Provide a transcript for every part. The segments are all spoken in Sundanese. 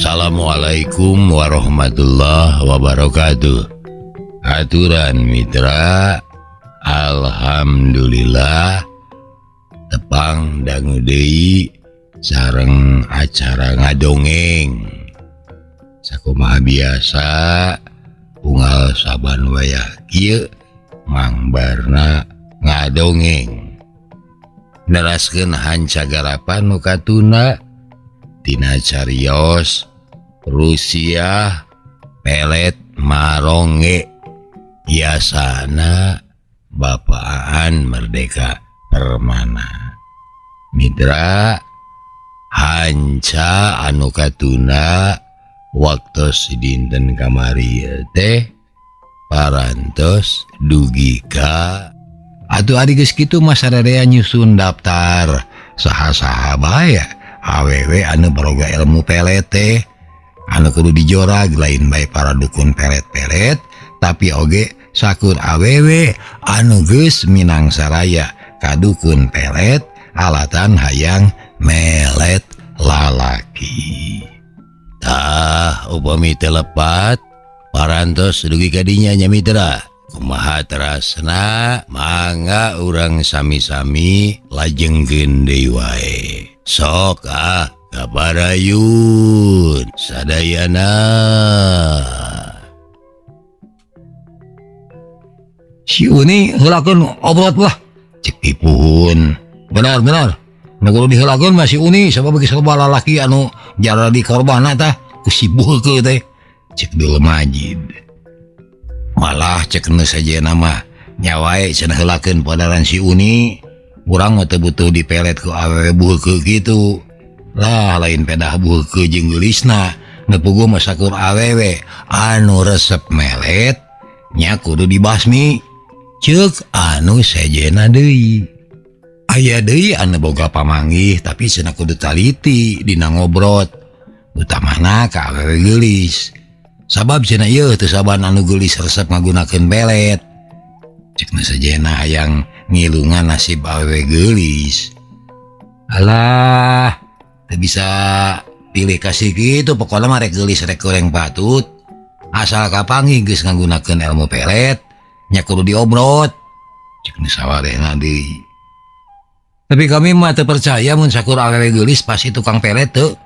Assalamualaikum warahmatullahi wabarakatuh. Aturan mitra, alhamdulillah tepang dangu deui sareng acara ngadongeng. Sakumaha biasa unggal saban wayah kieu mangbarna ngadongeng. Neraskeun hancagarapan nu katuna tina carios Rusia pelet maronge biasana bapaan merdeka permana. Mitra hanca anu katuna waktos dinten kamari teh parantos dugi ka atuh ari geus kitu mah sadaya nyusun daftar saha-saha bae awewe anu boga ilmu pelet teh anu kudu dijorag lain bae para dukun pelet-pelet tapi oge sakur awewe anu geus minang saraya ka dukun pelet alatan hayang melet lalaki. Tah upami telepat parantos dugi kadinya nya mitra. Kumaha terasna mangga urang sami-sami lajengkeun deui wae. Sok kabarayun sadayana. Si Uni heulakeun obrot lah cek ipun. Benar nu kudu diheulakeun mah si Uni sabab geus loba lalaki anu jara di korbanna tah ku si buheukeun teh cek Dul Majid. Malah cekna saja nama nyawae cenah heulakeun padaran si Uni urang teu butuh dipelet ku awewe buheukeun kitu lah lain pedah buheukeun jeung geulisna nepugu mah sakur awewe anu resep melet nya kudu dibasmi ceuk anu sejena deui. Aya deui anu boga pamanggih tapi cenah kudu taliti dina ngobrot utamana ka awewe geulis. Sabab cenah ieu teu saban anu geulis resep ngagunakeun pelet. Cekna sajena hayang ngilungan nasib awewe geulis. Alah, teu bisa pilih kasih kitu pokona mah rek geulis rek goreng patut. Asal kapanggih geus ngagunakeun ilmu pelet, nya kudu diobrot. Cekna sawarehna deui. Tapi kami mah teu percaya mun sakur awewe geulis pasti tukang pelet teu.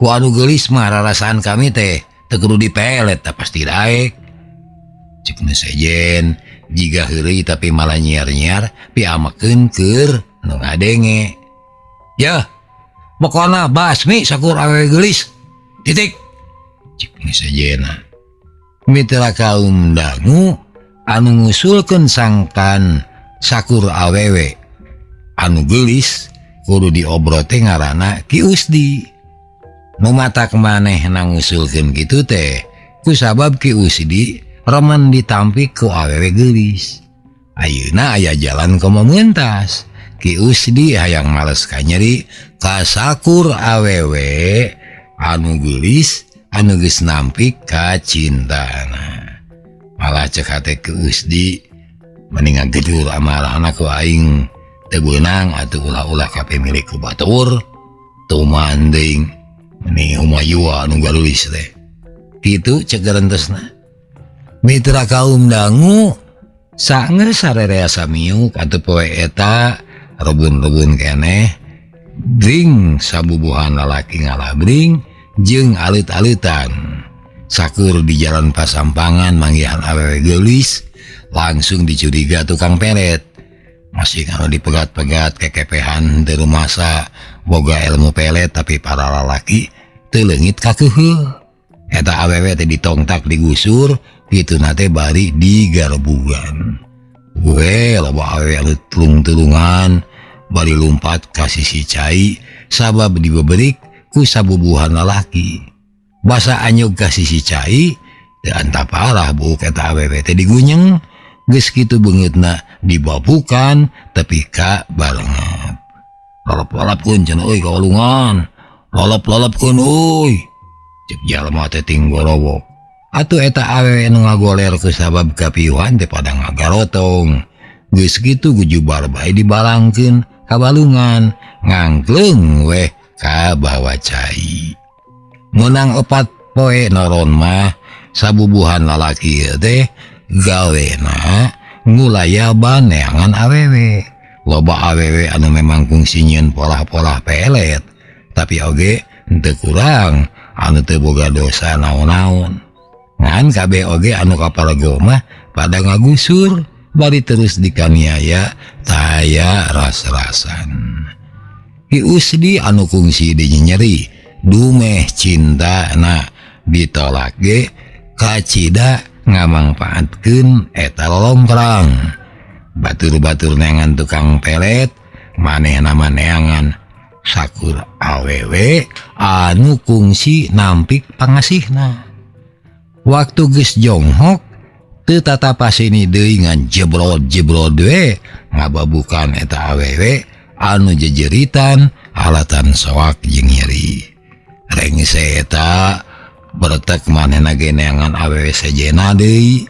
Ku anu geulis mah rarasaan kami teh teu kudu dipelet tah pasti daek. Cekna sejen jiga heureuy tapi malah nyiar-nyiar piamakeun keur nu ngadenge. Yah, pokona basmi sakur awewe geulis. Titik. Cekna sejena. Mitra kaum dangu anu ngusulkeun sangkan sakur awewe anu geulis kudu diobrot teh ngaranna Ki Usdi. Nu matak manehna ngusulkeun kitu teh kusabab Ki Usdi remen ditampik ku awewe geulis. Ayeuna aya jalan komo meuntas. Ki Usdi hayang males ka nyeri ka sakur awewe anu geulis anu geus nampik ka cintana. Malah cek hate Ki Usdi mending ngagedur amarahna ku aing teu beunang atuh ulah-ulah ka pemilik ku batur teu manding ini Humayua anu galulis teh kitu cek garentesna. Mitra kaum dangu sanger sarerea samiuk atuh poe eta rebun-rebun keneh bring sabubuhan lalaki ngalabring jeung alit-alitan sakur di jalan Pasampangan manggihan awewe geulis langsung dicuriga tukang pelet. Masih kalau dipegat-pegat kekepehan teu rumasa boga ilmu pelet tapi para lalaki teu leungit ka keuheul. Eta awewe teh ditongtak digusur kituna teh bari digarbugan. Gue loba awewe anu tulung-tulungan bari lumpat ka sisi cai sabab dibeberik ku sabubuhan lalaki. Basa anyug ka sisi cai teu anta parah buuk eta awewe teh digunyeng. Geus kitu beungeutna dibabukan tepi ka barengat. Lolop-lolopkeun cenah euy kaulungan. Lolop-lolopkeun euy. Cek jalma teh ting gorowok. Atuh eta awewe nu ngagoler ku sabab kapiuhan teh pada ngagarotong. Geus kitu gujubar bae dibalangkeun ka balungan ngangkleung weh ka bawa cai. menang 4 poe noron mah sabubuhan lalaki teh gawena ngulayaban neangan awewe. Loba awewe anu memang kungsi nyieun pola-pola pelet, tapi oge henteu kurang anu teu boga dosa naon-naon. Ngan kabeh oge anu kaparago mah pada ngagusur bari terus dikaniaya taya ras-rasan. Ki Usdi anu kungsi dinyeri dumeh cinta na ditolak ge kacida ngamangpaatkeun eta lolomprang. Batur-batur neangan tukang pelet manehna neangan sakur awewe anu kungsi nampik pangasihna. Waktu geus jonghok teu tatapasini deui ngan jebrod-jebrod we ngababukan eta awewe anu jejeritan alatan soak jeung nyeri. Rengse eta bertek manehna ge neangan awewe sejena deui.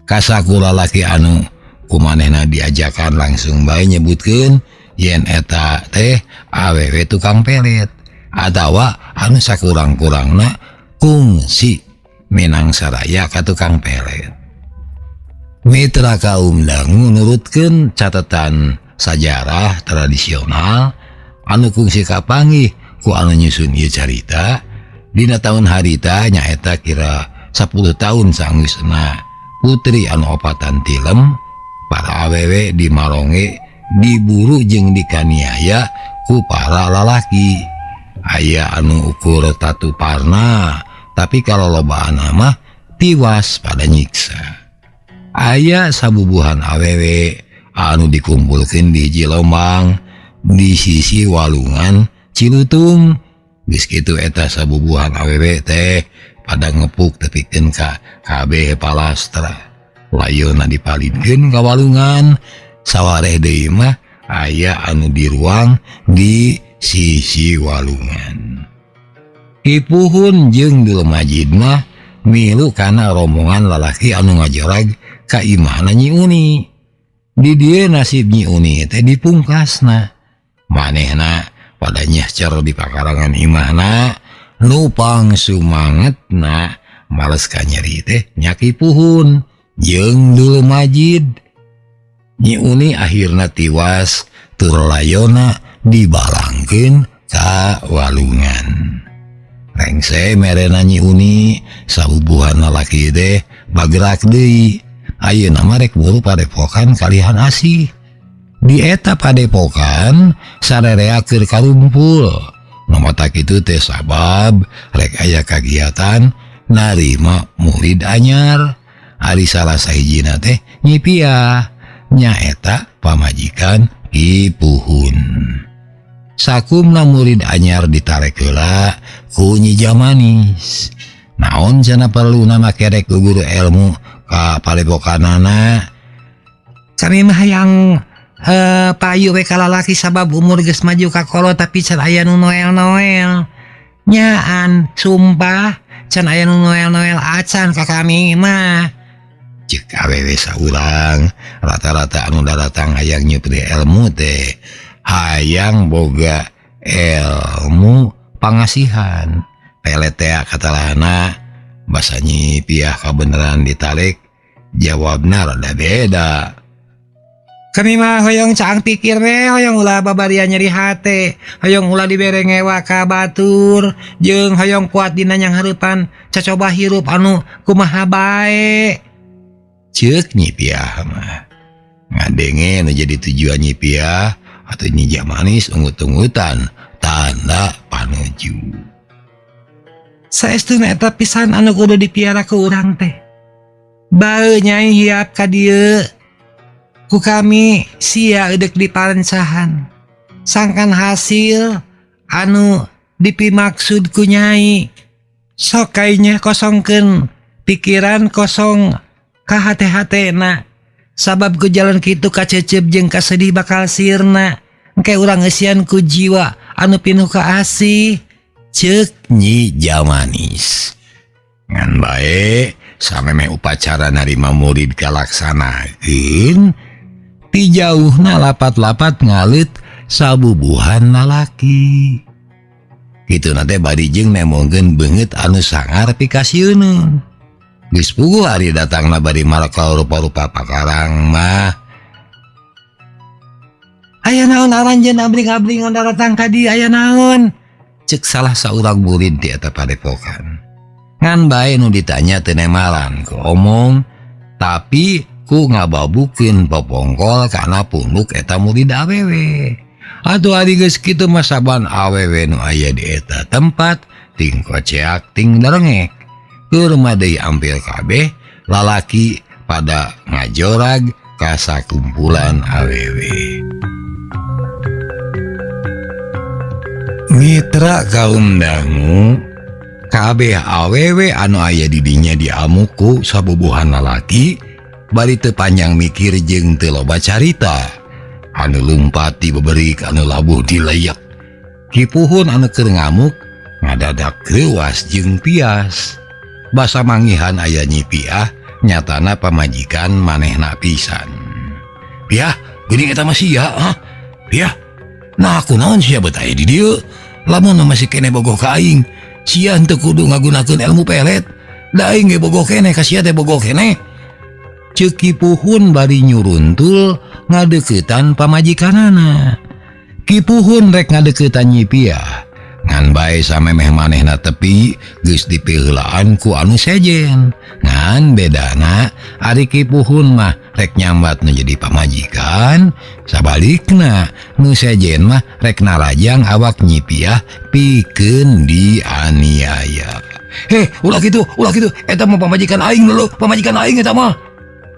Kasaku lalaki anu kumanehna diajakan langsung bae nyebutkeun yen eta teh awewe tukang pelet atawa anu sakurang-kurangna kungsi menang saraya ka tukang pelet. Mitra kaum dangu nurutkeun catatan sajarah tradisional anu kungsi kapanggih ku anu nyusun ieu carita dina taun harita nyaeta kira 10 tahun saenggeusna putri anu opatan tilem. Para awewe di Maronge diburu jeung dikaniaya ku para lalaki. Aya anu ukur tatu parna, tapi kalau lobaan mah tiwas pada nyiksa. Aya sabubuhan awewe anu dikumpulkeun di hiji lombang di sisi walungan Cilutung. Geus kitu eta sabubuhan awewe teh pada ngepuk tepikeun ka kabeh palastra. Layona dipalidkeun ka walungan sawareh deui mah aya anu di ruang di sisi walungan. Kipuhun jeung Dul Majid mah milu kana rombongan lalaki anu ngajorag ka imahna Nyi Uni. Di dieu nasib Nyi Uni teh dipungkasna. Manehna pada nyahcer di pakarangan imahna nu pangsumangetna males ka nyeri teh nya Kipuhun jeung Dul Majid. Nyi Uni akhirna tiwas tur layona dibalangkeun ka walungan. Rengse merena Nyi Uni sabubuhan lalaki teh bagerak deui. Ayeuna mah rek buru padepokan kalihan asih. Di eta padepokan sarerea keur karumpul. Nomata kitu teh sabab rek aya kagiatan narima murid anyar. Ari salah sahijina teh Nyi Piah nyaeta pamajikan Kipuhun. Sakumna murid anyar ditarek heula ku Nyi Jamanis. Naon cenah perluna make rek guru ilmu ka padepokanana? Kami mah hayang payu we ka lalaki sabab umur geus maju ka kolo tapi can aya nu noel-noel. Nyaan sumpah can aya nu noel-noel acan ka kami mah. Cek awewe saurang rata-rata anu datang hayang nyupri ilmu teh hayang boga ilmu pangasihan. Pelet teh katalana basa Nyi Piah kabeneran ditarik jawabna rada beda. Kami mah hoyong caang pikir we, hoyong ulah babarian nyeri hate, hoyong ulah dibere ngewa ka batur, jeung hoyong kuat dina nyang hareupan cacoba hirup anu kumaha bae. Ceuk Nyi Piah mah ngadenge nu jadi tujuan Nyi Piah atau Nyi Jamanis ungut-ungutan tanda panuju. Saestuna eta pisan anu kudu dipiara ku urang teh. Bae Nyai hiap ka dieu. Ku kami sia eudek diparencahan. Sangkan hasil anu dipimaksud ku Nyai. Sok kainya kosongkeun pikiran kosong ka hate-hatena. Sabab ku jalan kitu kacecep jeung kasedih bakal sirna. Engke urang eusian ku jiwa anu pinuh ka asih. Ceuk Nyi Jamanis. Ngan bae sameme upacara narima murid kalaksanakeun. Ti jauhna lapat-lapat ngalit sabubuhan lalaki. itu nanti barijeng nemongkeun beungeut anu sangar pikasieun. Geus puguh ari datangna bari marakal rupa-rupa pakarang mah. Aya naon aranjeun abring-abring datang ka dieu aya naon? Cek salah saurang murid di eta padepokan. Ngan bae nu ditanya teu nemalan ku omong, tapi ku ngababukeun popongkol kana punduk eta murid awewe. Atuh ari geus kitu mah saban awewe nu aya di eta tempat ting koceak ting darengek. Keur mah deui ampir kabeh lalaki pada ngajorag ka sakumpulan awewe. Mitra kaum dangu, kabeh awewe anu aya di dinya diamuku sabubuhan lalaki bari teu panjang mikir jeung teu loba carita. Anu lumpati beberik anu labuh dileyak. Kipuhun anu keur ngamuk ngadadak leuwas jeung pias. Basa mangihan aya Nyi Piah nyatana pamajikan manehna pisan. Piah, geuning eta mah sia, ha? Piah, nah aku naon sia beut aya di dieu? Lamun masih kene bogoh ka aing, sia henteu kudu ngagunakeun ilmu pelet. Da aing ge bogoh kene ka sia teh bogoh kene. Ceuk Kipuhun bari nyuruntul ngadeuketan pamajikanana. Kipuhun rek ngadeuketan Nyi Piah. Ngan bae samemeh manehna tepi geus dipiheulaan ku anu sejen. Ngan bedana ari Kipuhun mah rek nyambat nu jadi pamajikan, sabalikna nu sejen mah rek narajang awak Nyi Piah pikeun dianiaya. Ulah kitu, eta mah pamajikan aing lho, pamajikan aing eta mah.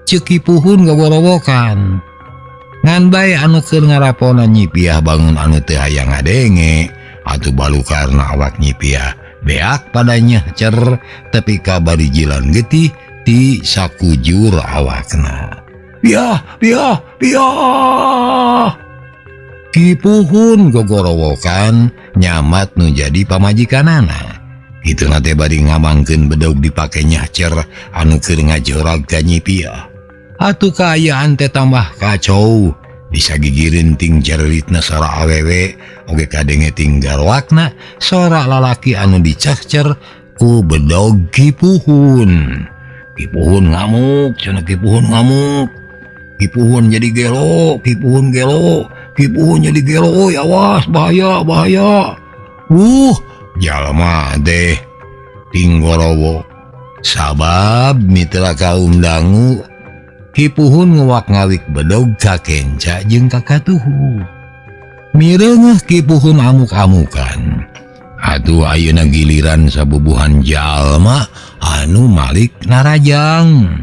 Ceuk Kipuhun gaworowokan. Ngan bae anu keur ngaraponan Nyi Piah bangun anu teu hayang ngadenge, atuh balukarna awak Nyi Piah beak padanya cer tepi ka barijilan getih ti sakujur awakna. Piah. Kipuhun gogorowokan nyamat nu jadi pamajikanana. Itu nate bari ngamangkeun bedog dipake nyacer anu keur ngajorag ka Nyi Piah. Atuh kaayaan teh tambah kacau. Bisa gigireun ting jareritna sora awewe oge kadenge ting garwakna sora lalaki anu dicahcer ku bedog Kipuhun. Kipuhun ngamuk, cenah Kipuhun ngamuk. Kipuhun jadi gelo, Kipuhun jadi gelo, oi awas bahaya. Jalma deh tinggorowo. Sabab mitra kaum dangu Kipuhun nguwak ngawik bedog ka kenca jeung ka katuhu. Mireungeuh Kipuhun amuk-amukan. Atuh ayeuna giliran sabubuhan jalma anu malik narajang.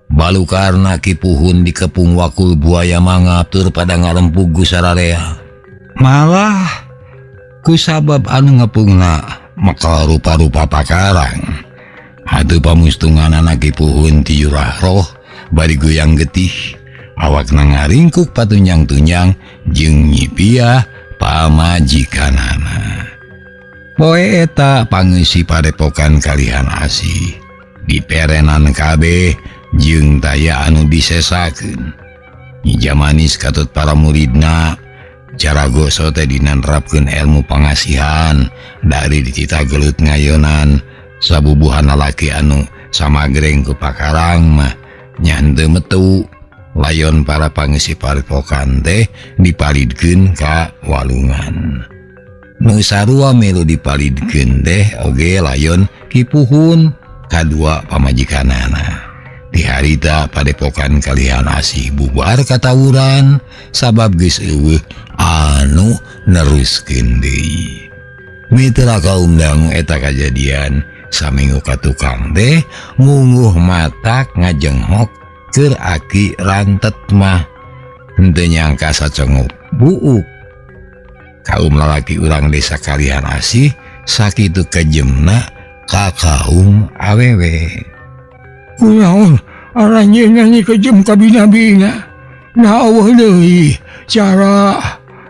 Balukarna Kipuhun dikepung wakul buaya mangap tur pada ngarempug gusararea. Malah ku sabab anu ngepungna maka rupa-rupa pakarang. Atuh pamustungan anak Kipuhun ti yurah roh bari goyang getih. Awakna ngaringkuk patunjang-tunjang jeung Nyi Piah pamajikanana. Poe eta pangeusi padepokan kalihan asih. Diperenan kabeh jeung taya anu disesakeun. Nyi Jamanis katut para muridna cara goso teh dinanrapkeun ilmu pangasihan dari ditita gelut ngayonan. Sabubuhan lalaki anu samagreng ku pakarang mah nya henteu metu. Layon para pangisi padepokan teh dipalidkeun ka walungan. Nu sarua melu dipalidkeun teh oge layon Kipuhun kadua pamajikanana. Di harita padepokan kalihan asih bubar katawuran sabab geus eueuh anu neruskeun deui. Mitra kaum dangu eta kajadian saminggu ka tukang teh ngunguh matak ngajenghok keur aki rantet mah henteu nyangka sacengup buuk. Kaum lalaki urang desa kalihan asih sakitu kejemna ka kaum awewe. Kunaon aranjeun nyanyi kejem ka bina-bina. Nah eueuh deui cara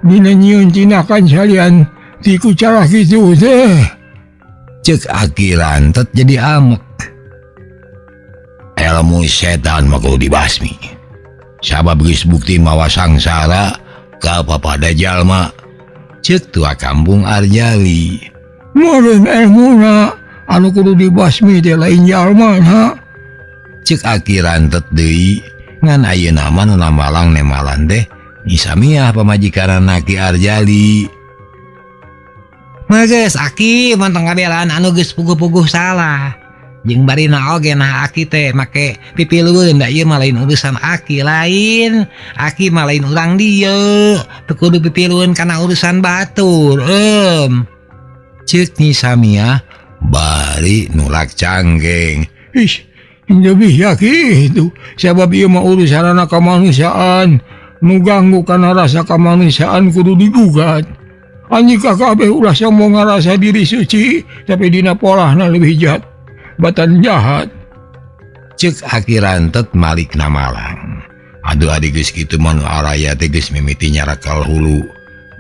dina nyieun tinakan salian ti ku cara kitu teh. Cek aki rantet jadi amek. Ilmu setan mah kudu dibasmi. Sabab geus bukti mawa sangsara ka papada jalma. Cek tua kampung Arjali. Meureun ilmuna anu kudu dibasmi teh lain jalma na. Cek Aki rantet deui ngan ayeuna mah nu namalang nemalan teh Isamiah pamajikanana Ki Arjali. Geus Aki mantong ngabelaan anu geus puguh-puguh salah. Jeung barina oge nah Aki teh make pipilueun da ieu mah lain urusan Aki lain. Aki mah lain urang dieu. Teu kudu pipilueun kana urusan batur. Ceuk Nyi Samiah bari nulak canggeng. Ish, lebih yakin itu. Sebab ieu mah urusanna kamanusiaan. Nu ganggu kana rasa kamanusiaan kudu digugat. Anjing kabeh ulah sombong ngarasa diri suci, tapi dina polahna leuwih jahat. Batan jahat. Ceuk Aki rantet malikna Malang. Aduh adi geus kitu mah nu araya teh geus mimiti nyarakal hulu.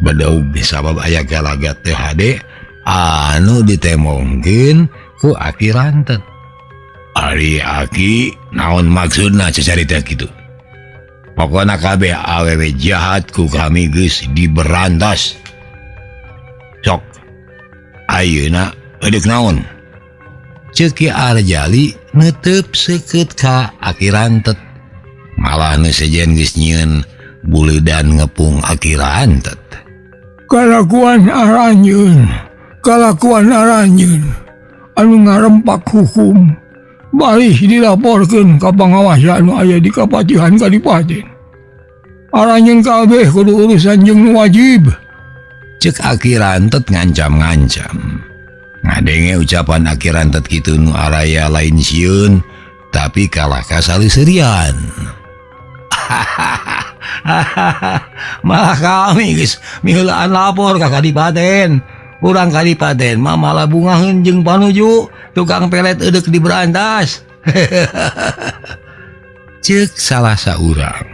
Badaug sabab aya galagat teh hade anu ditemongkeun ku Aki rantet. Ari Aki naon maksudna cacarita kitu? Pokona kabeh awewe jahat ku kami geus diberantas. Sok ayeuna edeuk naon? Ceuk Ki Arjali neuteup seukeut ka Aki rantet. Malah nu sejen geus nyieun buleudan ngepung Aki rantet. Kalakuan aranjeun anu ngarempak hukum balik dilaporkeun ka pangawasan nu aya di Kapatihan Kadipaten. Aranjeun kabeh kudu urusan jeung nu wajib. Cek Aki rantet ngancam-ngancam. Ngadenge ucapan Aki rantet kitu nu araya lain sieun, tapi kalah ka saliserian. Malah kami geus miheulaan lapor ka Kadipaten. Urang Kadipaten mah malah bungaheun jeung panuju tukang pelet edeuk diberantas. Ceuk salah saurang.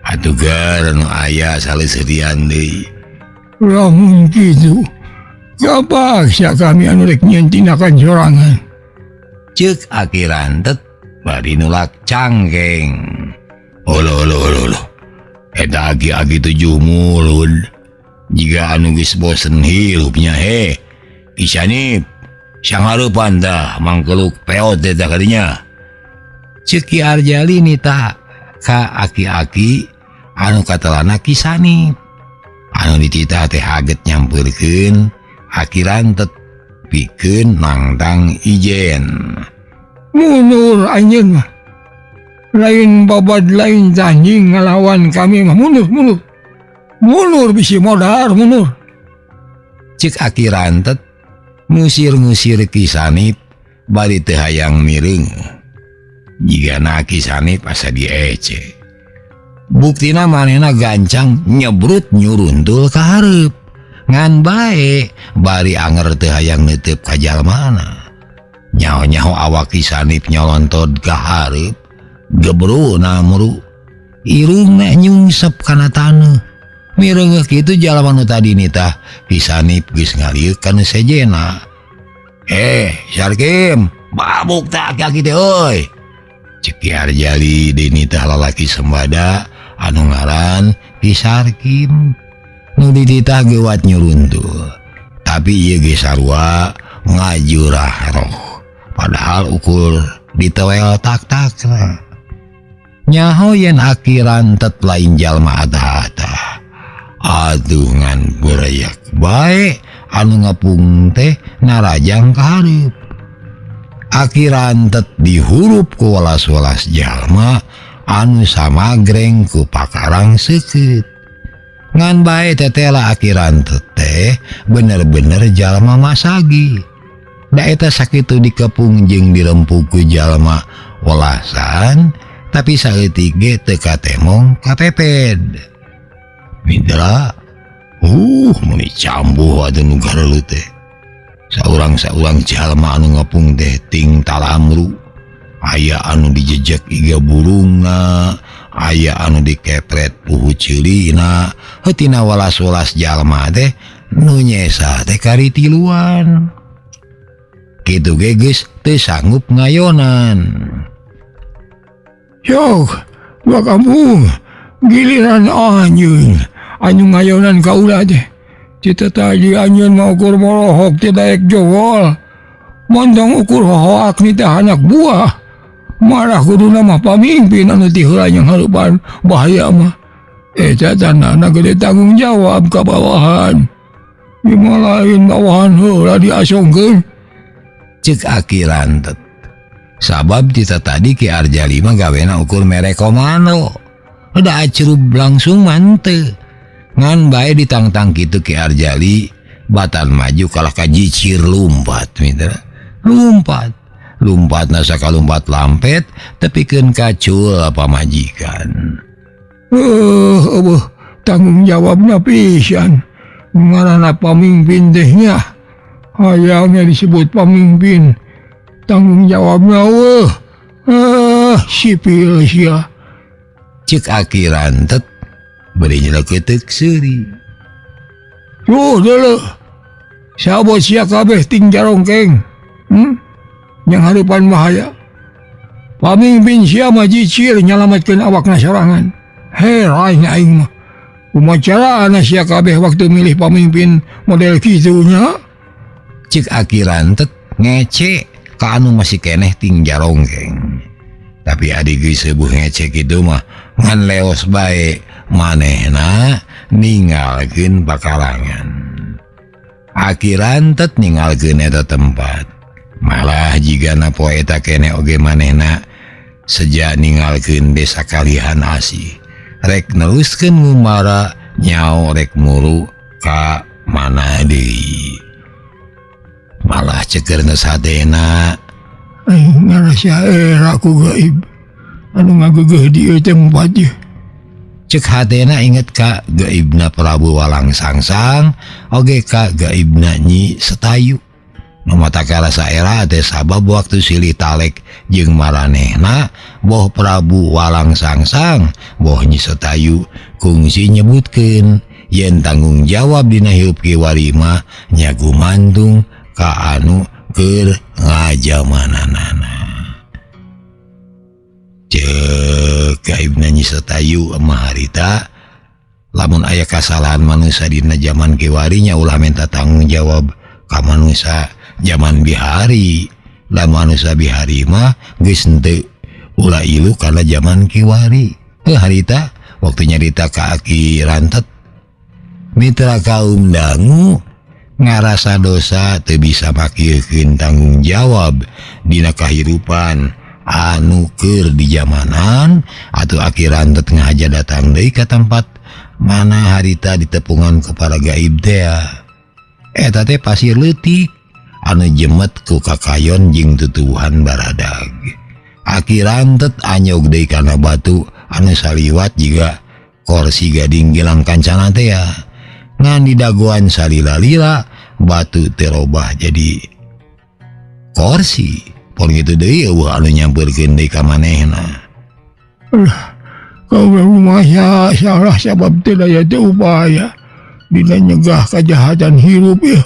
Atuh gar nu aya saliserian deui. Lamun kitu, kapaksa kami anu rek nyieun tindakan sorangan. Ceuk Aki rantet bari nulak canggeng. Olo. Eta agi-agi 7 mulut. Jika anu geus bosen hirupnya Isanip sanghareupan tah mangkeluk peot eta kadinya. Ceuk Ki Arjali nita ka Aki-aki anu katelana Ki Sanip. Anu dititah teh haget nyampeurkeun Aki rantet pikeun nangtang ijen. Mundur anjeun mah. Lain babad lain janjing ngalawan kami mah mundur. Mundur bisi modar mundur. Ceuk Aki rantet ngusir-ngusir Ki Sanip bari teu hayang mireung. Jigana Ki Sanip asa diece. Buktina manehna gancang nyebrut nyuruntul ka hareup. Ngan bae bari anger teu hayang neuteup ka jalmana. Nyaho-nyaho awak Ki Sanip nyolontod ka hareup. Gebru namru irungna nyungsep kana taneuh. Mireungeuh kitu jalma nu tadi nitah Ki Sanip geus ngaliuk kana sejena. Sarkim, babuk tah aki teh euy. Ceuk Ki Arjali deui nitah lalaki sembada anu ngaran Ki Sarkim. Nu dititah gewat nyuruntul. Tapi ieu ge sarua ngajurah roh. Padahal ukur ditewel tak-takna. Nyaho yen Aki rantet lain jalma atah-atah. Aduh ngan bereyak bae anu ngepung teh narajang ka hareup. Aki rantet dihurup ku welas-welas jalma anu samagreng ku pakarang seukeut. Ngan bae tetela Aki rantet teh bener-bener jalma masagi. Da eta sakitu dikepung jeung dirempuk ku jalma welasan, tapi saeutik ge teu katemong kapeped. Midra, muni cambuh atuh nu garelu teh. Saurang-saurang jalma anu ngepung teh ting talamru. Aya anu dijejek iga burungna, aya anu dikepret puhu ceulina. Heutina welas-welas jalma teh nu nyesa teh kari tiluan. Kitu ge geus teu sanggup ngayonan. Yok, dua kampung giliran anjeun anu ngayonan ka ulah teh. Cita tadi anjeun mau ukur molohok ti daek jowol. Montong ukur hohoak ni teh anak buah. Malah kuduna mah pamimpin anu ti heula yang hareupan bahaya mah. Eta tandana gede tanggung jawab ka bawahan. Ima lain bawahan heula diasongkeun. Cek Aki Rantet. Sabab kita tadi Ki Arjali mah gawena ukur merek komano. Udah acerub langsung mante. Ngan bae ditangtang kitu Ki Arjali batan maju kalah ka jicir lumpat mitra. Lumpat nasa kalumpat lampet tepikeun kacul pamajikan. Tanggung jawabnya pisan. Ngaranna pamimpin tehnya. Hayangnya disebut pamimpin. Tanggung jawabnya sipil sia. Cek Aki Rantet beri nyeleketeuk seuri. Dulu. Sabot sia kabeh ting jarongkeng. Yang hareupan bahaya. Pamimpin sia mah jicir nyalametkeun awakna sorangan. Heran aing mah. Kumaha sia kabeh waktu milih pamimpin model kitunya. Cek Aki Rantet ngece ka anu masih keneh ting jarongkeng. Tapi adik geus seubuh ngece kitu mah ngan leos bae manehna ninggalkeun pakarangan. Aki Rantet ninggalkeun eta tempat. Malah jigana poe eta keneh oge manehna sejak ninggalkeun desa Kalihan Asih. Rek neruskeun ngumara nyao rek mulu ka mana deui. Malah cekeurna sadena ngarasa era ku gaib anu ngageugeuh di ieu tempat ye. Cek hatena inget ka gaibna Prabu Walang Sangsang oge ka gaibna Nyi Setayu. Matakala saera teh sabab waktu silih talek jeung maranehna boh Prabu Walang Sangsang boh Nyi Setayu kungsi nyebutkeun yen tanggung jawab dina hirup kiwari mah nya gumantung ka anu keur ngajamananana. Cek gaibna Nyi Setayu mah harita lamun aya kasalahan manusia dina zaman kiwari nya ulah minta tanggung jawab ka manusia zaman bihari. Lamun manusia bihari mah geus henteu ulah ilu kana zaman kiwari. Harita waktu nyarita ka Aki Rantet mitra kaum dangu ngarasa dosa teu bisa makieun tanggung jawab dina kahirupan anu keur di zamanan atuh Aki Rantet ngaja datang deui ka tempat mana harita ditepungan kepada gaib teh. Eta teh pasir leutik anu jemet ku kakayon jeung tutuwuhan baradag. Aki Rantet anyog deui kana batu anu saliwat jiga kursi gading gilang kancana teh. Ngan di dagoan salila-lila batu terobah jadi kursi. Pon kitu deui eueuh anu nyampeurkeun deui ka manehna. Kau rumah ya salah sabab teu daya teu upaya dina nyegah kajahatan hirup ya.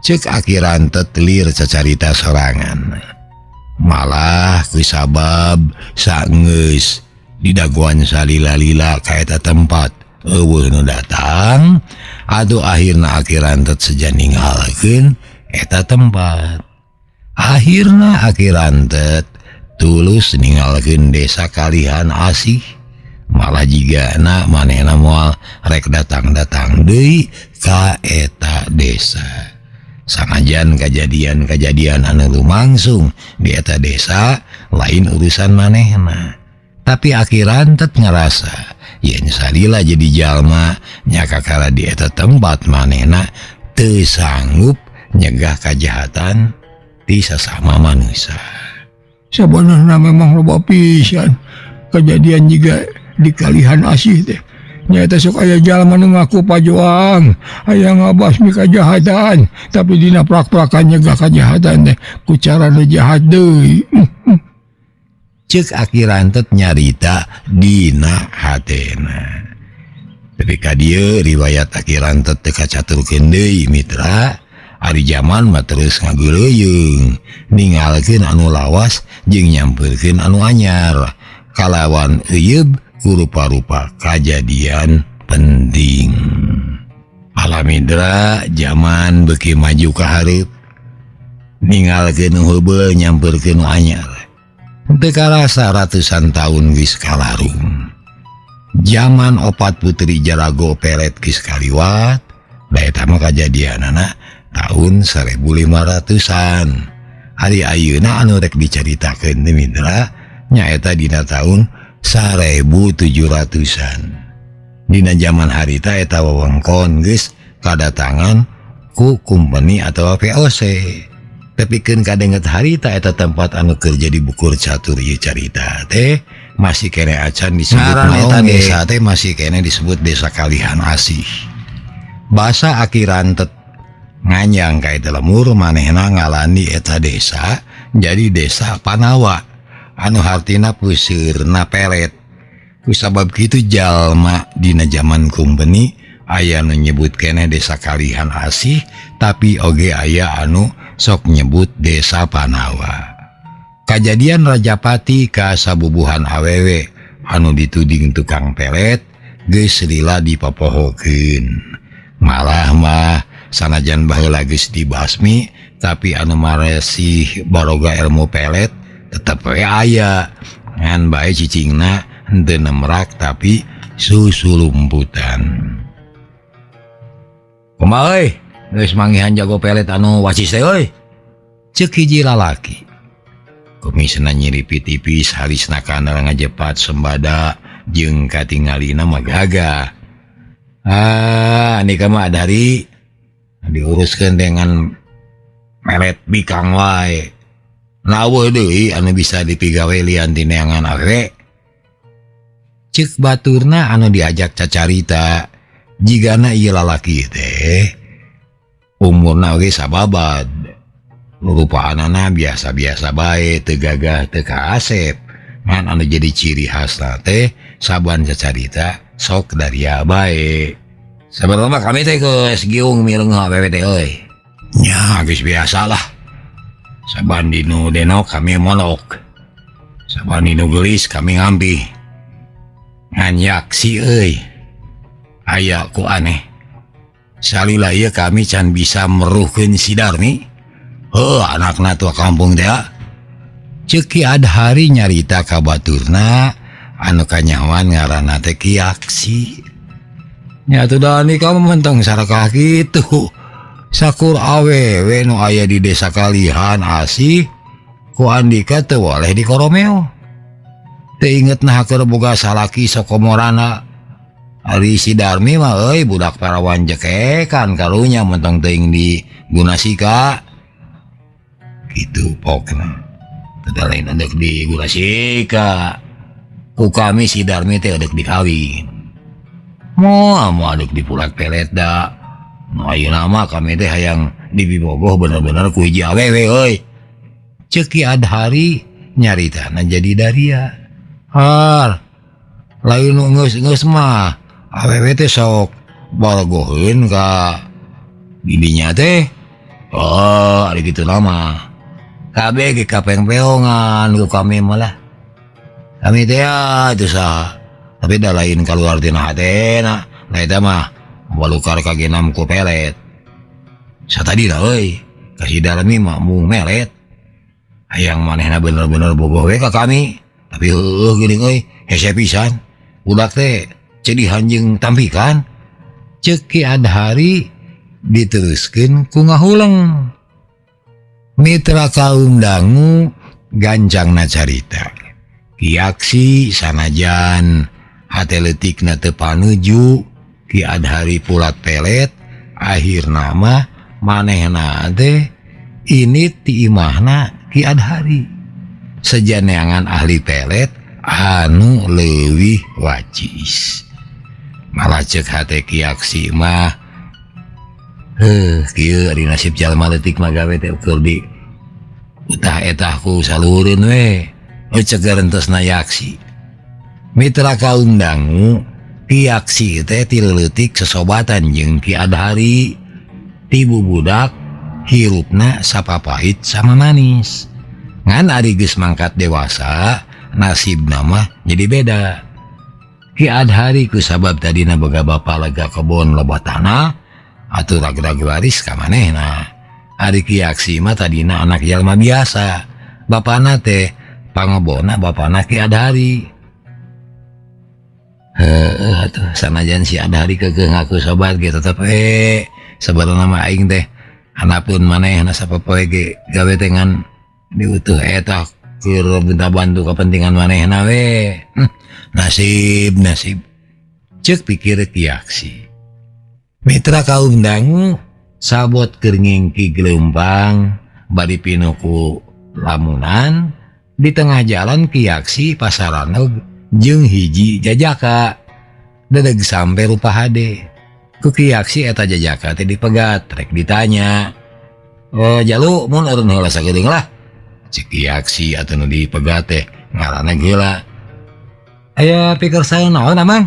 Cek Aki Rantet lir cacarita sorangan. Malah ku sabab saenggeus di dagoan salila-lila ka eta tempat eueuh nu datang atuh akhirna Aki Rantet sejan ninggalkeun eta tempat. Akhirna Aki Rantet tulus ninggalkeun desa Kalihan Asih. Malah jigana manehna moal rek datang-datang deui ka eta desa. Sanajan kejadian-kejadian anu lumangsung di eta desa lain urusan manehna. Tapi Aki Rantet ngerasa yen salila jadi jalma nya kakara di eta tempat manehna teu sanggup nyegah kajahatan ti sasama manusia. Sebenarnya memang loba pisan kejadian juga di Kalihan Asih teh. Nyata sok aya jalma nu ngaku pajuang aya ngabasmi kajahatan tapi dina prak-prakan nyegah kajahatan teh ku cara nu jahat deui. Cek Aki Rantet nyarita dina hatena. Tapi ka dieu riwayat Aki Rantet teu kacaturkeun deui mitra. Ari zaman mah terus ngageureuyung ninggalkeun anu lawas jeung nyampeurkeun anu anyar kalawan euyeub ku rupa-rupa kajadian penting. Alhamdulillah zaman beki maju ke hareup ninggalkeun heubeul nyamperkeun anyar teu karasa ratusan tahun geus kalarung. Zaman opat putri Jarago pelet geus kaliwat da eta mah kajadianana tahun 1500-an. Hari ayeuna anu rek dicaritakeun teh mitra nyaeta dina tahun 1700-an. Dina zaman harita eta wewengkon geus kadatangan ku company atau VOC. Tepikeun kadenget harita eta tempat anu kerja di bukur catur ieu carita teh masih kene acan disebut eta desa teh masih kene disebut Desa Kalihan Asih. Basa akirantet nganyang ka eta lemur manehna ngalani eta desa jadi Desa Panawa anu hartina puseurna pelet. Kusabab kitu jalma dina zaman company aya nu nyebut kene Desa Kalihan Asih tapi oge aya anu sok nyebut Desa Panawa. Kajadian Rajapati ka sabubuhan awewe anu dituding tukang pelet geus lila dipopohokeun. Malah mah sanajan baheula geus dibasmi tapi anu maresih baroga ilmu pelet tetep we aya ngan bae cicingna henteu nemrak tapi susulumputan. Kumaha euy, geus manggihan jago pelet anu wacis teh euy? Ceuk hiji lalaki. Kumisna nyiripi tipis halisna kana ngajepat sembada jeung katingalina magaga. Nika mah dari diuruskeun dengan melet bikang wae. Naweuh deui anu bisa dipigawe lian ti neangan awe. Ceuk baturna anu diajak cacarita jigana ieu lalaki teh umurna ge sababad. Rupaanana biasa-biasa bae teu gagah teu kaasep. Ngan anu jadi ciri khasna teh saban cacarita sok daria bae. Sabaroma kami teh geus giung mileung awewe teh euy. Nya geus biasa lah. Saban dinu denok kami molok. Saban dinu geulis kami ngambi. Ngan yaksi euy. Aya ku aneh. Salila ieu kami can bisa meruhkeun si Darmi. Anakna tua kampung teh. Ceuk Ki Adhari nyarita ka baturna anu kanyawan ngaranna teh Ki Yaksi. Nya teu dani kamu menteng sarakah kitu. Sakur awewe nu aya di Desa Kalihan Asih ku Andika teu boleh dikoromeo. Teu ingetna keur boga salaki sakomorana. Ari si Darmi mah euy budak parawan jekekan karunya menteng teuing di Gunasika. Gitu pokna. Teu lain endek di Gunasika. Ku kami si Darmi teh endek dikawin. Moal adek di Pulat Pelet da. Nu ayeuna mah kami teh hayang dibibogoh bener-bener ku hiji awewe euy. Ceuk Ki Adhari nyaritana jadi daria. Har. Lain nu geus mah awewe teh sok balagoheun ka bibinya teh. Ari kitu nama. Kabeh ge kapeng-peongan ku kami mah lah. Kami teh teu saha. Tapi da lain kaluar tina hatena. Lah eta mah walukar kagenam ku pelet. Satadina euy, ka si Darmi mah mung melet. Hayang manehna bener-bener bogoh we ka kami. Tapi heueuh geuning euy, hese pisan. Budak teh cedihan jeung tampikan. Ceuk Ki Adhari diteruskeun ku ngahuleng. Mitra kaum dangu gancangna carita. Ki Yaksi sanajan hate leutikna teu panuju Ki Adhari Pulat Pelet akhirna mah manehna teh ini ti imahna Ki Adhari sejaneangan ahli pelet anu leuwih wacis. Malah ceuk hate Ki Yaksi mah kieu ari nasib jalma leutik mah gawe teh ukur di utah-etah ku salureun we. Ceuk garentosna Yaksi. Mitra kaum dangu Ki Yaksi teh ti leutik sesobatan jeung Ki Adhari. Ti bubudak hirupna sapapait sama manis. Ngan ari geus mangkat dewasa nasibna mah jadi beda. Ki Adhari ku sabab tadina boga bapa lega kebon loba tanah atuh ragu-ragu waris ka manehna. Ari Kiaksi mah tadina anak jalma biasa, bapana teh pangebona bapana Ki Adhari. Atuh sanajan si Adhari kekeh ngaku sobat ge tetep sebenarnya mah aing teh anapun manehna sapopoe ge gawe tengan diutuh eta keur minta bantu kepentingan manehna we. Nasib cek pikir Kiaksi. Mitra kaum dangu sabot keur ngingki gelembang bari pinuku lamunan di tengah jalan Kiaksi pasarana jeung hiji jajaka dadeg sampe rupa hade. Ku Kiaksi eta jajaka teh dipegat rek ditanya, jalu mun eureun heula sageudeung lah. Cik Kiaksi atuh nu dipegat teh ngaranna Gila. Aya pikir saeun naon Amang?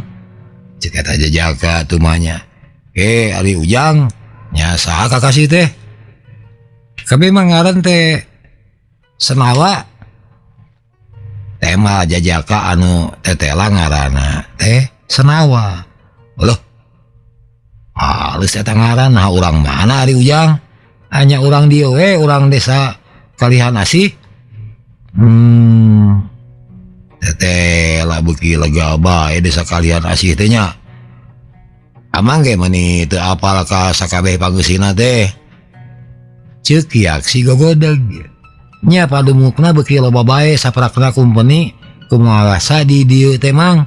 Cik eta jajaka tumanya. Ari Ujang nya saha kakasih teh? Kami mah ngaran teh Senawa. Teh mah jajaka anu tetela ngaranna teh Senawa. Loh. Halus eta ngaranna urang mana Ari Ujang? Hanya urang dieu we, urang desa Kalihan Asih. Tetela beuki lega bae desa Kalihan Asih teh nya. Amang ge meuni teu apal ka sakabeh panggeusina teh. Ceuk Kiaksi gogodeg. Nya padumukna beuki loba bae saprakna kumpeni kumaha di dieu teh mang.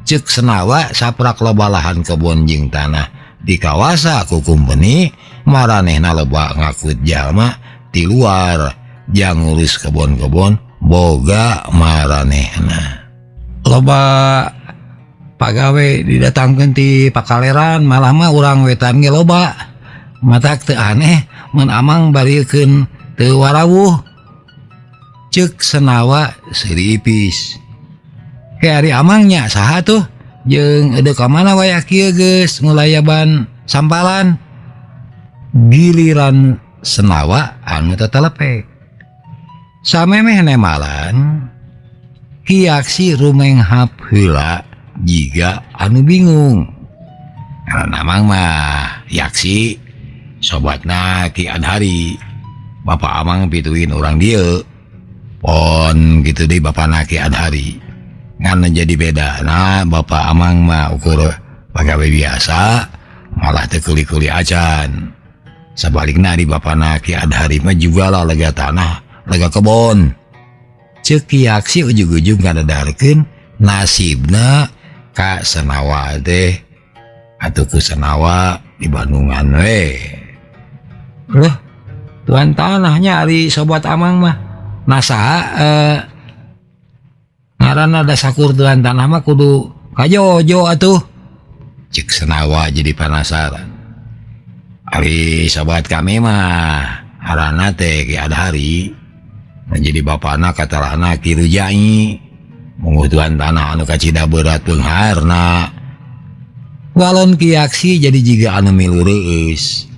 Ceuk Senawa saprak loba lahan kebon jeung tanah di kawasa ku kumpeni maranehna loba ngakut jalma ti luar jang ngurus kebon-kebon boga maranehna. Loba pagawe didatangkeun ti pakaleran malah mah urang wetan ge loba. Matak teu aneh mun Amang bariekeun teu warawuh. Ceuk Senawa siripis. Ari Amang nya saha tuh? Jeung eudeuh ka mana wae kieu geus ngulayaban sampalan. Giliran Senawa anu tetelepek. Samemeh nemalan Kiaksi rumenghap heula jiga anu bingung. Karena Amang mah Yaksi sobatna Ki Adhari. Bapak Amang pituin orang dieu. Pon gitu deh bapana Ki Adhari. Ngan jadi beda. Nah Bapak Amang mah ukur pagawe biasa malah teu kuli-kuli acan. Sabalikna di bapana Ki Adhari mah juga lah lega tanah, lega kebon. Ceuk Kiaksi ujug-ujug ngadadarkeun nasibna ka Senawa teh atuh ku Senawa di Bandungan we. Loh, tuan tanahnya ari sobat Amang mah nasaha ngaranna da sakur tuan tanah mah kudu kajojo atuh. Cek Senawa jadi penasaran. Ari sobat kami mah harana teh Ki Adhari menjadi bapana katalana Ki Rujai mungguh tuan tanah anu kacida berat beungharna. Walon Kiaksi jadi jiga anu milu reus.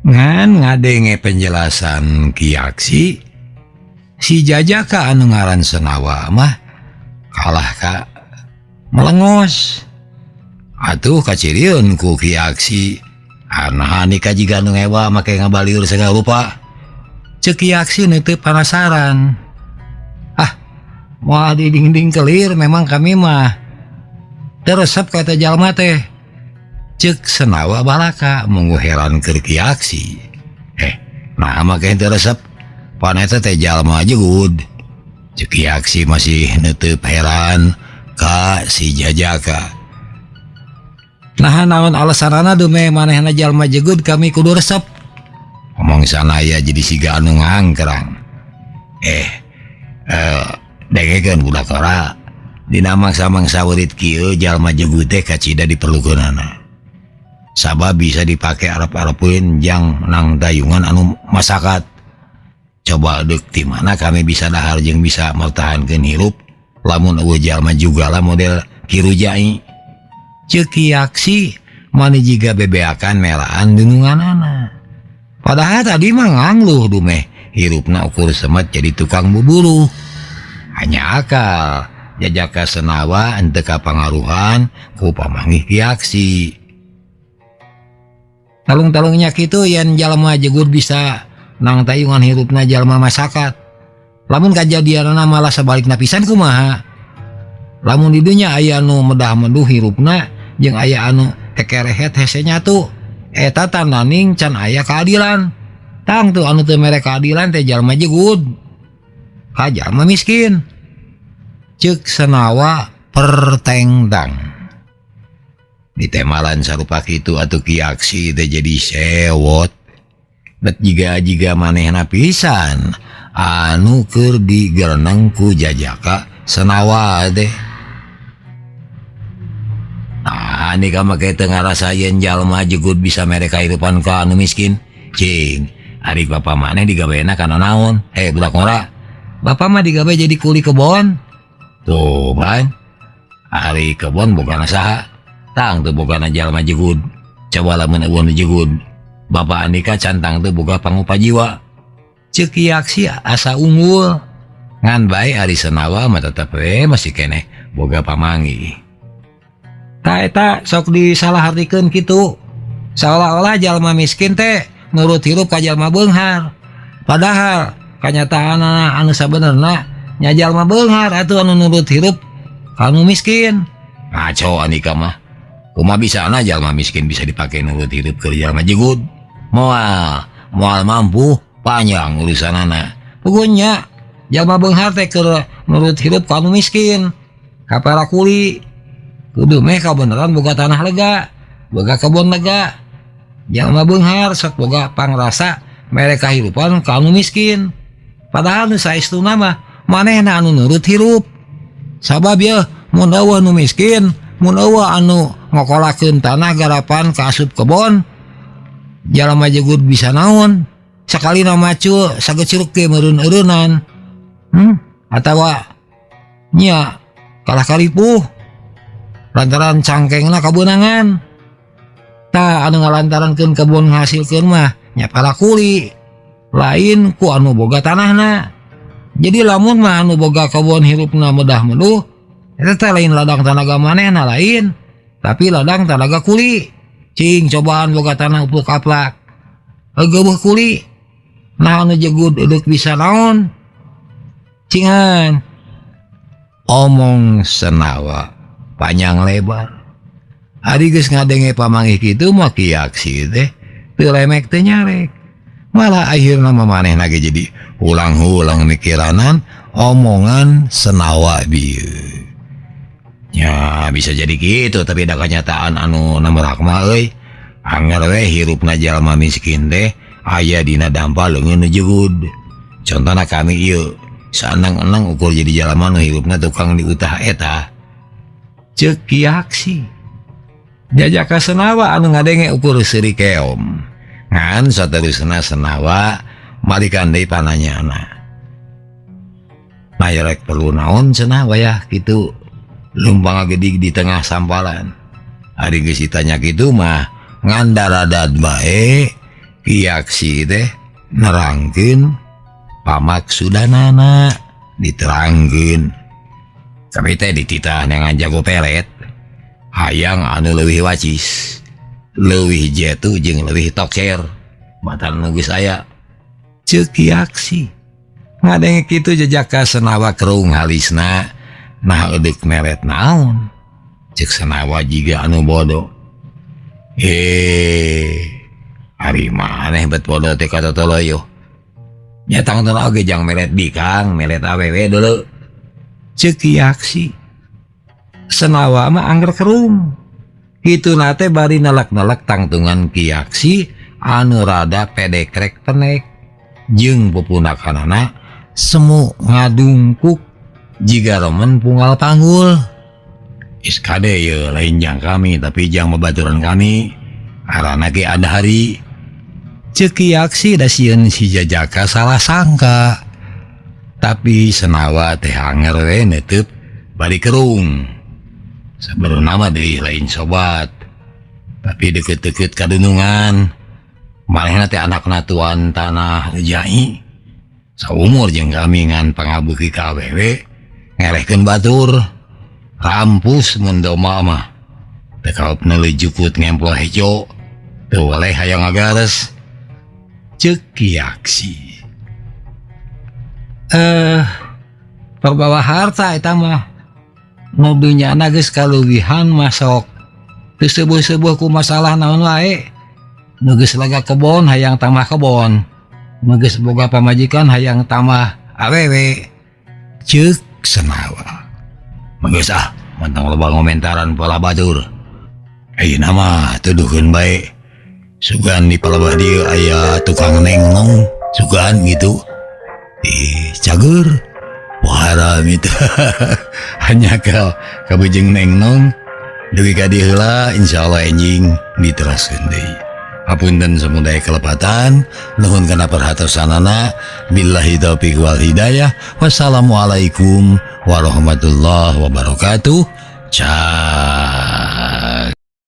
Ngan ngadenge penjelasan Kiaksi si jajaka anu ngaran Senawa mah kalah ka melengos. Atuh kacirieun ku Kiaksi anah nikah jiga anu ngewa make ngabalieur segala rupa. Ceuk Kiaksi teu penasaran. Moal di dinding kelir memang kami mah teresep kata jalma teh. Ceuk Senawa balaka munggu heran keur Kiaksi. Nah make teresep paneta teh jalma jegud. Ceuk Kiaksi masih neuteub heran ka si jajaka. Nah naon alasanana dume manehna jalma jegud kami kudu resep. Ngomong sanaya jadi siga anu ngangkerang. Dengekeun budak ora. Dina mangsa-mangsa weurit kieu jalma jegud teh kacida diperlukeunana. Sabab bisa dipake arep-arepkeun jang nang dayungan anu masakat. Coba deuk ti mana kami bisa dahar jeung bisa mertahankeun hirup lamun eueuh jalma juga lah model Ki Rujai. Ceuk Kiaksi mani jiga bebeakan melaan dununganana. Padahal tadi mah ngangluh dumeh hirupna ukur semet jadi tukang buburu. Hanya akal jajaka Senawa henteu kapangaruhan ku pamanggih Kiaksi. talung-talungnya gitu yang jalma jegur bisa nang tayungan hirupna jalma masyarakat. Lamun kajadianna malah sebalikna pisan kumaha? Lamun di dinya aya anu medah-meduh hirupna jeung aya anu kekerehet hesenya tuh eta tandaning can aya keadilan. Tang tuh anu teu mere keadilan teh jalma jegud ka jalma miskin. Ceuk Senawa pertengdang. Ditemalan sarupa kitu atuh Ki Aksi teh jadi sewot. Bet jiga manehna pisan anu keur digereneng ku Jajaka Senawa teh. Nah, ini kamu kayak ngarasain jalma jegut bisa mereka kehidupan ka anu miskin. Cing, hari bapak mana digaweana kana naon? Budak ngora. Bapak mah digawe jadi kuli kebon. Tuh kan, hari kebon bukan saha. Tang tuh bukan jalma jegut. Coba lamun eueun jegut. Bapak Andika cantang tuh boga pangupa jiwa. Ceuk Ki Aksi asa unggul. Ngan bae hari Senawa mah tetep masih keneh boga pamangi. Ta eta sok disalahartikeun kitu. Seolah-olah jalma miskin teh nurut hirup ka jalma beunghar. Padahal kanyataanna anu sabenerna nya jalma beunghar atuh anu nurut hirup ka anu miskin. Ngaco Andika mah. Kumaha bisana jalma miskin bisa dipake nurut hirup ke jalma jegut. Moal mampu panjang urusanana. Pokoknya jalma beunghar teh keur nurut hirup ka anu miskin. Ka para kuli kudu meh kabeneran boga tanah lega, boga kebon lega. Jalma beunghar sok boga pangrasa mere kahirupan ka anu miskin. Padahal nu saestuna mah manehna anu nurut hirup. Sabab ya mun eueuh nu miskin, mun eueuh anu ngokolakeun tanah garapan ka asup kebon, jalma jegut bisa naon? Sakalina macu sagecuruk ge meureun-eureunan. Atawa nya kalah kalipuh lantaran cangkengna kabeunangan. Ta anu ngalantarankeun kebon ngahasilkeun mah nya para kuli, lain ku anu boga tanahna. Jadi lamun mah anu boga kebon hirupna medah-meduh eta teh lain ladang tanaga manehna lain, tapi ladang tanaga kuli. Cing cobaan boga tanah upuk kaplak eueuh kuli. Nah anu jegut edeuk bisa naon? Cingan omong Senawa panjang lebar. Ari geus ngadenge pamanggih kitu mah Ki Aksi teh teu lemek teu nyarek. Malah akhirna manehna ge jadi ulang-ulang mikiranan omongan Senawa bieu. Ya bisa jadi gitu, tapi da kenyataan anu namerak mah euy. Angger we hirupna jalma miskin teh aya dina dampa leungeun nu jegut. Contona kami ieu saenang-enang ukur jadi jalma nu hirupna tukang diutah eta. Ceuk Ki Aksi. Jajaka Senawa anu ngadenge ukur seuri keom. Ngan saterusna Senawa malikan deui pananyana. Mayarek perlu naon Senawa ya kitu lumpang gedig di tengah sampalan. Ari geus ditanya kitu mah ngandaradat bae Ki Aksi teh nerangkeun pamaksudanana, diterangkeun. Kami teh dititah dengan jago pelet, hayang anu leuwih wacis, leuwih jetu jeung leuwih toker, matan nu geus aya. Ceuk Ki Aksi. Ngadenge kitu Jajaka Senawa kerung halisna, nah edeuk meret naon? Ceuk Senawa jiga anu bodoh. Ari maneh bet bodoh teh kata toloyo. Nya tangtuna oge jang meret bikang, meret awewe deuleu. Ceuk Ki Aksi. Senawa mah angger kerung. Kitu nate bari nelek-nelek tangtungan Ki Aksi anu rada pedekrek penek. Jeung pupunakanana semu ngadungkuk jiga remen punggal panggul. Iskade ye lain jang kami tapi jang babaturan kami. Arana ge ada hari. Ceuk Ki Aksi da sieun si Jajaka salah sangka. Tapi Senawa teh anger we neuteub bari kerung. Sabenerna mah deui lain sobat. Tapi deukeut-deukeut kadunungan. Manehna teh anakna tuan tanah Jai. Saumur jeung kami ngan pangabeuki ka awewe ngerehkeun batur. Rampus mun doma mah. Teu kaopna leujukut ngempol hejo. tuh boleh hayang agares cek yaksi perbawa harta eta mah nudunya geus kaluwihan masuk terus sebuah ku masalah naon wae nu geus laga kebon hayang tamah kebon nu geus boga pamajikan hayang tamah awewe cek senawa manggeus mantang loba ngomentaran pola batur ayeuna mah tuduhkeun bae sugan di palebah dieu aya tukang nengnong sugan gitu cager haram itu hanya ka bejeng nengnong dugi ka dieu heula insyaallah enjing diteraskeun deui hapunten samudaya kelepatan nuhun kana perhatosanana billahi taufiq wal hidayah wassalamualaikum warahmatullahi wabarakatuh. Ciao.